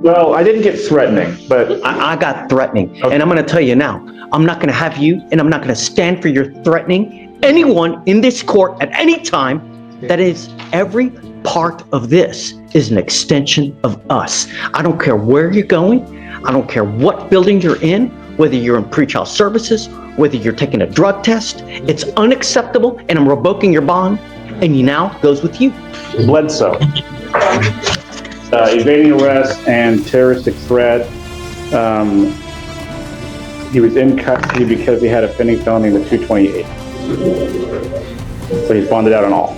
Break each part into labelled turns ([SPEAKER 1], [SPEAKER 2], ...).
[SPEAKER 1] Well, I didn't get threatening, but
[SPEAKER 2] I got threatening.
[SPEAKER 1] Okay.
[SPEAKER 2] And I'm going to tell you now, I'm not going to have you, and I'm not going to stand for your threatening anyone in this court at any time. That is, every part of this is an extension of us. I don't care where you're going. I don't care what building you're in, whether you're in pretrial services, whether you're taking a drug test. It's unacceptable, and I'm revoking your bond, and you now goes with you.
[SPEAKER 1] Bledsoe. Evading arrest and terroristic threat. He was in custody because he had a pending felony with 228. So he's bonded out on all.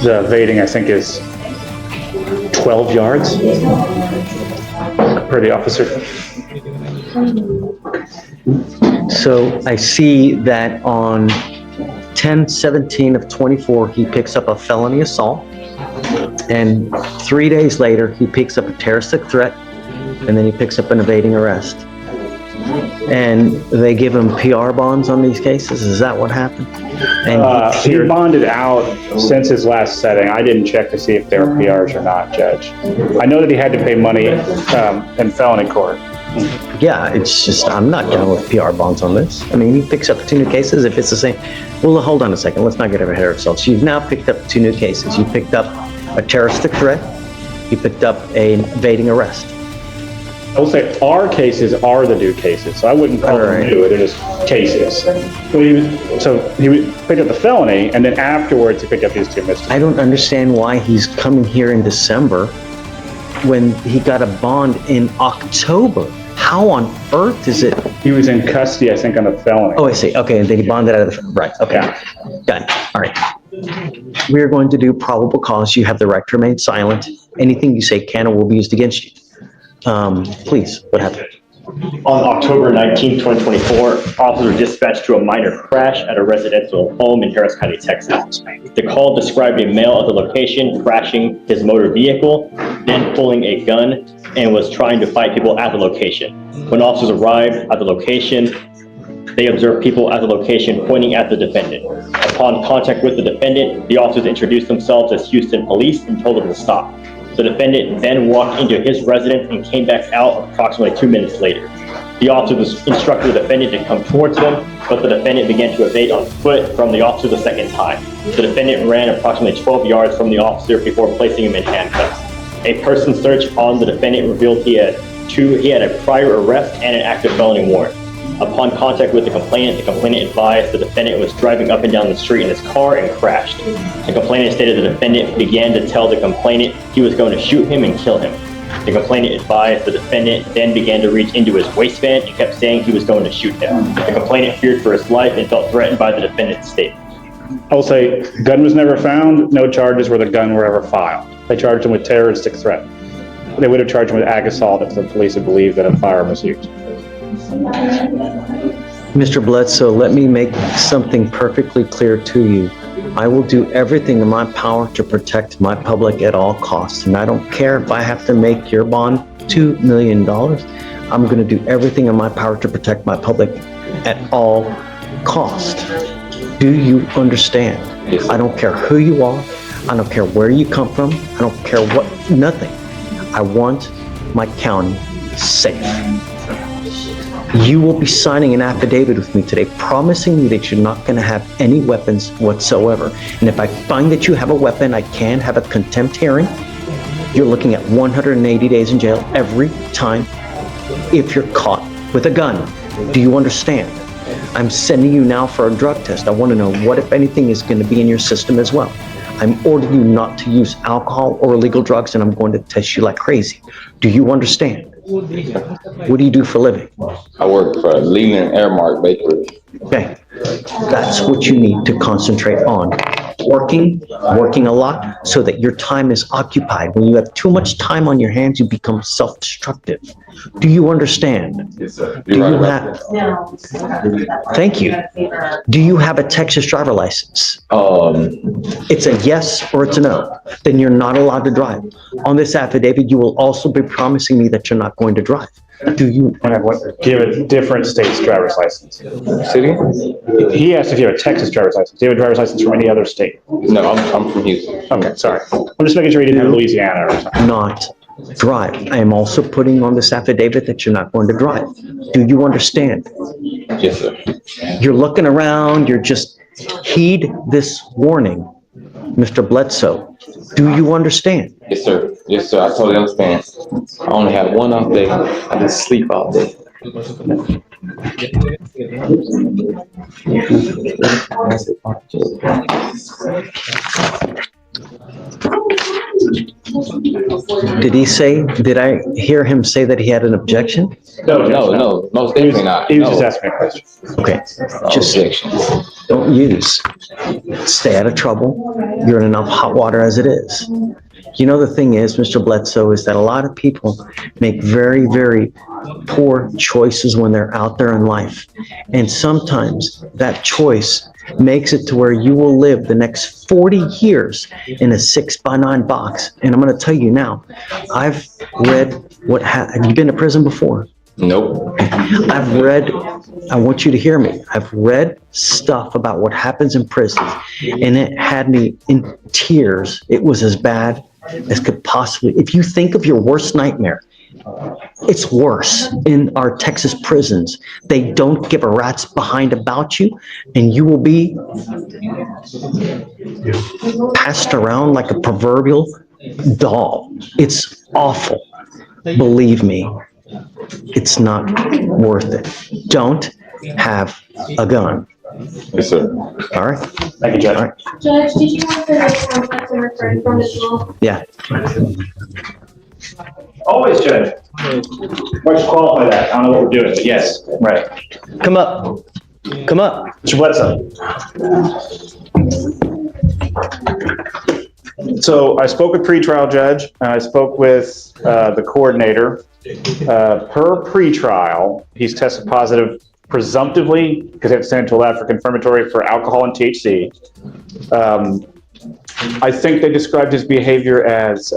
[SPEAKER 1] The evading, I think, is 12 yards per the officer.
[SPEAKER 2] So I see that on 10/17 of 24, he picks up a felony assault. And 3 days later, he picks up a terroristic threat, and then he picks up an evading arrest. And they give him PR bonds on these cases? Is that what happened? And
[SPEAKER 1] He bonded out since his last setting. I didn't check to see if they were PRs or not, Judge. I know that he had to pay money in felony court.
[SPEAKER 2] yeah, it's just, I'm not dealing with PR bonds on this. I mean, he picks up 2 new cases if it's the same. Well, hold on a second. Let's not get ahead of ourselves. You've now picked up 2 new cases. You picked up a terroristic threat. You picked up an evading arrest.
[SPEAKER 1] I will say our cases are the new cases, so I wouldn't call them new, they're just cases. So he picked up the felony, and then afterwards he picked up these 2 misdemeanors.
[SPEAKER 2] I don't understand why he's coming here in December when he got a bond in October. How on earth is it?
[SPEAKER 1] He was in custody, I think, on the felony.
[SPEAKER 2] Oh, I see. Okay, and then he bonded out of the, right, okay.
[SPEAKER 1] Yeah.
[SPEAKER 2] Got it. All right. We're going to do probable cause. You have the right to remain silent. Anything you say can or will be used against you. Please, what happened?
[SPEAKER 3] On October 19, 2024, officers were dispatched to a minor crash at a residential home in Harris County, Texas. The call described a male at the location crashing his motor vehicle, then pulling a gun, and was trying to fight people at the location. When officers arrived at the location, they observed people at the location pointing at the defendant. Upon contact with the defendant, the officers introduced themselves as Houston police and told them to stop. The defendant then walked into his residence and came back out approximately 2 minutes later. The officers instructed the defendant to come towards them, but the defendant began to evade on foot from the officer the second time. The defendant ran approximately 12 yards from the officer before placing him in handcuffs. A person search on the defendant revealed he had a prior arrest and an active felony warrant. Upon contact with the complainant advised the defendant was driving up and down the street in his car and crashed. The complainant stated the defendant began to tell the complainant he was going to shoot him and kill him. The complainant advised the defendant then began to reach into his waistband and kept saying he was going to shoot him. The complainant feared for his life and felt threatened by the defendant's statement.
[SPEAKER 1] I will say, gun was never found, no charges where the gun were ever filed. They charged him with terroristic threat. They would have charged him with ag assault if the police had believed that a firearm was used.
[SPEAKER 2] Mr. Bledsoe, let me make something perfectly clear to you. I will do everything in my power to protect my public at all costs. And I don't care if I have to make your bond $2 million. I'm going to do everything in my power to protect my public at all costs. Do you understand?
[SPEAKER 4] Yes,
[SPEAKER 2] I don't care who you are. I don't care where you come from. I don't care what, nothing. I want my county safe. You will be signing an affidavit with me today promising me that you're not going to have any weapons whatsoever. And if I find that you have a weapon, I can have a contempt hearing. You're looking at 180 days in jail every time if you're caught with a gun. Do you understand? I'm sending you now for a drug test. I want to know what, if anything, is going to be in your system as well. I'm ordering you not to use alcohol or illegal drugs, and I'm going to test you like crazy. Do you understand? What do you do for a living?
[SPEAKER 4] I work for Leland Airmark Bakery.
[SPEAKER 2] Okay, that's what you need to concentrate on. working a lot so that your time is occupied. When you have too much time on your hands, you become self-destructive. Do you understand?
[SPEAKER 4] Yes, sir.
[SPEAKER 2] Do
[SPEAKER 4] You're
[SPEAKER 2] you
[SPEAKER 4] right
[SPEAKER 2] have,
[SPEAKER 4] about
[SPEAKER 2] thank you. Do you have a Texas driver license?
[SPEAKER 4] that.
[SPEAKER 2] It's a yes or it's a no. Then you're not allowed to drive. On this affidavit, you will also be promising me that you're not going to drive. Do you?
[SPEAKER 1] Give a different state's driver's license.
[SPEAKER 4] City?
[SPEAKER 1] He asked if you have a Texas driver's license. Do you have a driver's license from any other state?
[SPEAKER 4] No, I'm from Houston.
[SPEAKER 1] Okay, sorry. I'm just making sure you didn't have Louisiana or something.
[SPEAKER 2] Not drive. I am also putting on this affidavit that you're not going to drive. Do you understand?
[SPEAKER 4] Yes, sir.
[SPEAKER 2] You're looking around, you're just, heed this warning, Mr. Bledsoe. Do you understand?
[SPEAKER 4] Yes, sir. Yes, sir. I totally understand. I only have one off day. I just sleep all day.
[SPEAKER 2] Did I hear him say that he had an objection?
[SPEAKER 4] No, most definitely not.
[SPEAKER 1] He was just
[SPEAKER 4] No.
[SPEAKER 1] asking me a question.
[SPEAKER 2] Okay, just
[SPEAKER 4] Objections.
[SPEAKER 2] don't use. Stay out of trouble. You're in enough hot water as it is. You know, the thing is, Mr. Bledsoe, is that a lot of people make very, very poor choices when they're out there in life. And sometimes that choice makes it to where you will live the next 40 years in a 6x9 box. And I'm going to tell you now, I've read have you been to prison before?
[SPEAKER 4] Nope.
[SPEAKER 2] I've read, I want you to hear me. I've read stuff about what happens in prison, and it had me in tears. It was as bad as could possibly, if you think of your worst nightmare, it's worse in our Texas prisons. They don't give a rat's behind about you, and you will be passed around like a proverbial doll. It's awful. Believe me, it's not worth it. Don't have a gun.
[SPEAKER 4] Yes, sir.
[SPEAKER 2] All right?
[SPEAKER 1] Thank you, Judge.
[SPEAKER 2] All right.
[SPEAKER 5] Judge, did you want the contact I'm referring from as well?
[SPEAKER 2] Yeah.
[SPEAKER 1] Always, Judge. Why don't you qualify that? I don't know what we're doing, but yes, right.
[SPEAKER 2] Come up. Come up.
[SPEAKER 1] Mr. Bledsoe. So I spoke with pretrial judge, and I spoke with the coordinator. Per pretrial, he's tested positive presumptively, because they have to send it to a lab for confirmatory for alcohol and THC. I think they described his behavior as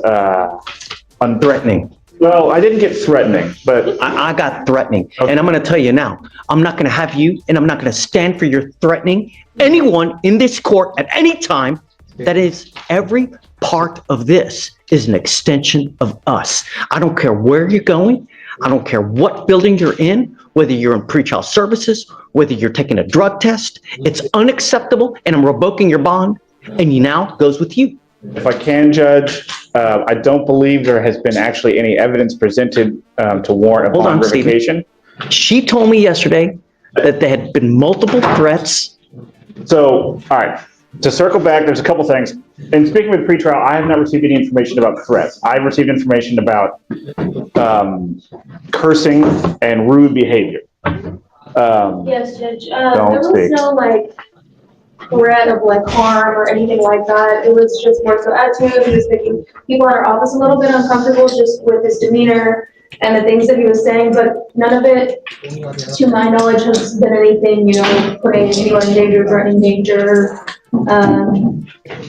[SPEAKER 2] Threatening.
[SPEAKER 1] well, I didn't get threatening, but
[SPEAKER 2] I got threatening. And I'm going to tell you now, I'm not going to have you, and I'm not going to stand for your threatening anyone in this court at any time. That is, every part of this is an extension of us. I don't care where you're going. I don't care what building you're in, whether you're in pretrial services, whether you're taking a drug test. It's unacceptable, and I'm revoking your bond, and you now goes with you.
[SPEAKER 1] if I can, Judge, I don't believe there has been actually any evidence presented to warrant
[SPEAKER 2] Hold
[SPEAKER 1] upon
[SPEAKER 2] on, Stephen.
[SPEAKER 1] revocation.
[SPEAKER 2] She told me yesterday that there had been multiple threats.
[SPEAKER 1] So, all right, to circle back, there's a couple things. In speaking with pretrial, I have not received any information about threats. I've received information about cursing and rude behavior.
[SPEAKER 5] Yes, Judge.
[SPEAKER 1] Don't
[SPEAKER 5] There was
[SPEAKER 1] speak.
[SPEAKER 5] no threat of harm or anything like that. It was just more so attitude. He was making people in our office a little bit uncomfortable just with his demeanor and the things that he was saying, but none of it, to my knowledge, has been anything, putting anyone in danger, threatening danger,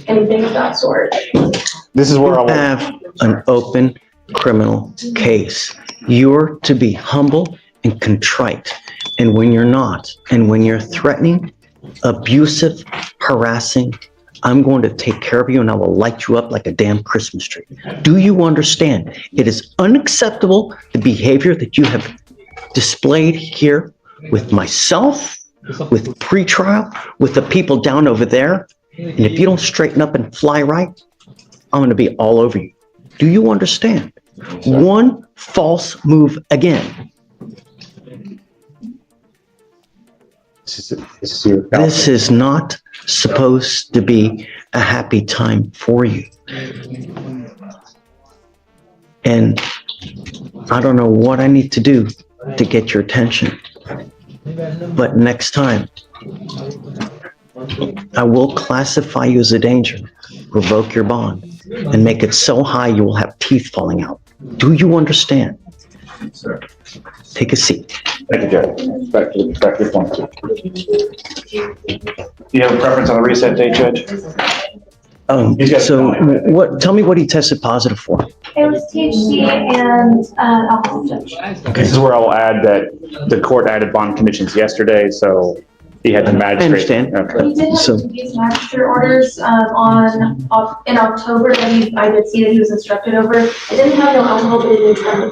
[SPEAKER 5] anything of that sort.
[SPEAKER 1] This is where
[SPEAKER 2] You
[SPEAKER 1] I'll,
[SPEAKER 2] have an open criminal case. You're to be humble and contrite. And when you're not, and when you're threatening, abusive, harassing, I'm going to take care of you and I will light you up like a damn Christmas tree. Do you understand? It is unacceptable, the behavior that you have displayed here with myself, with pretrial, with the people down over there. And if you don't straighten up and fly right, I'm going to be all over you. Do you understand? One false move again. This is not supposed to be a happy time for you. And I don't know what I need to do to get your attention. But next time, I will classify you as a danger, revoke your bond, and make it so high you will have teeth falling out. Do you understand?
[SPEAKER 1] Sir.
[SPEAKER 2] Take a seat.
[SPEAKER 1] Thank you, Judge. Back to your point. Do you have a preference on the reset date, Judge?
[SPEAKER 2] So tell me what he tested positive for.
[SPEAKER 5] It was THC and alcohol, Judge.
[SPEAKER 1] This is where I'll add that the court added bond conditions yesterday, so he had the magistrate.
[SPEAKER 2] I understand.
[SPEAKER 1] Okay.
[SPEAKER 5] He did have
[SPEAKER 2] So-
[SPEAKER 5] to use magistrate orders in October, and I did see that he was instructed over. It didn't have no alcohol, but it did have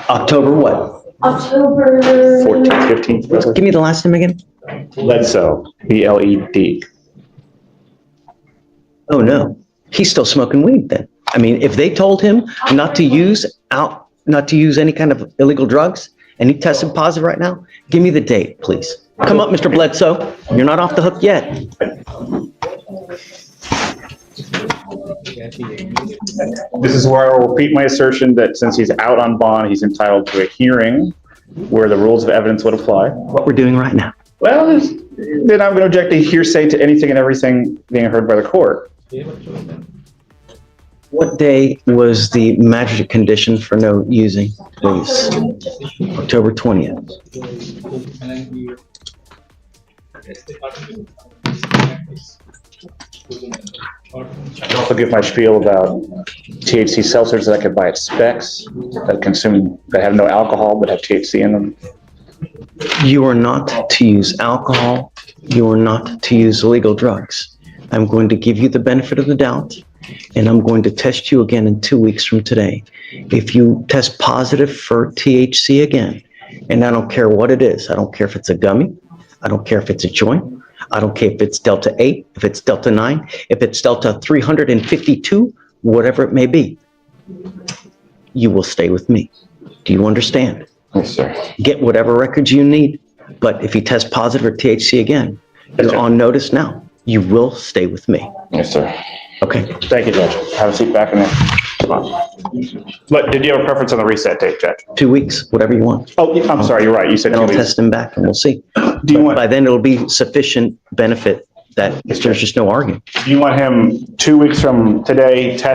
[SPEAKER 2] October what?
[SPEAKER 5] October
[SPEAKER 1] 14th, 15th.
[SPEAKER 2] Give me the last name again.
[SPEAKER 1] Bledsoe, B-L-E-D.
[SPEAKER 2] Oh, no. He's still smoking weed then. I mean, if they told him not to use any kind of illegal drugs, and he tested positive right now, give me the date, please. Come up, Mr. Bledsoe. You're not off the hook yet.
[SPEAKER 1] This is where I will repeat my assertion that since he's out on bond, he's entitled to a hearing where the rules of evidence would apply.
[SPEAKER 2] What we're doing right now.
[SPEAKER 1] Well, then I'm going to object to hearsay to anything and everything being heard by the court.
[SPEAKER 2] What day was the magistrate condition for no using, please? October 20th.
[SPEAKER 1] I'll also give my spiel about THC seltzers that I could buy at Specs that have no alcohol but have THC in them.
[SPEAKER 2] You are not to use alcohol. You are not to use illegal drugs. I'm going to give you the benefit of the doubt, and I'm going to test you again in 2 weeks from today. If you test positive for THC again, and I don't care what it is, I don't care if it's a gummy, I don't care if it's a joint, I don't care if it's Delta 8, if it's Delta 9, if it's Delta 352, whatever it may be, you will stay with me. Do you understand?
[SPEAKER 4] Yes, sir.
[SPEAKER 2] Get whatever records you need, but if you test positive for THC again, you're on notice now. You will stay with me.
[SPEAKER 4] Yes, sir.
[SPEAKER 2] Okay.
[SPEAKER 1] Thank you, Judge. Have a seat back in there. Come on. But did you have a preference on the reset date, Judge?
[SPEAKER 2] 2 weeks, whatever you want.
[SPEAKER 1] Oh, I'm sorry, you're right. You said
[SPEAKER 2] Then
[SPEAKER 1] 2
[SPEAKER 2] I'll
[SPEAKER 1] weeks.
[SPEAKER 2] test them back and we'll see.
[SPEAKER 1] Do you
[SPEAKER 2] By
[SPEAKER 1] want,
[SPEAKER 2] then it'll be sufficient benefit that there's just no argument.
[SPEAKER 1] do you want him 2 weeks from today, test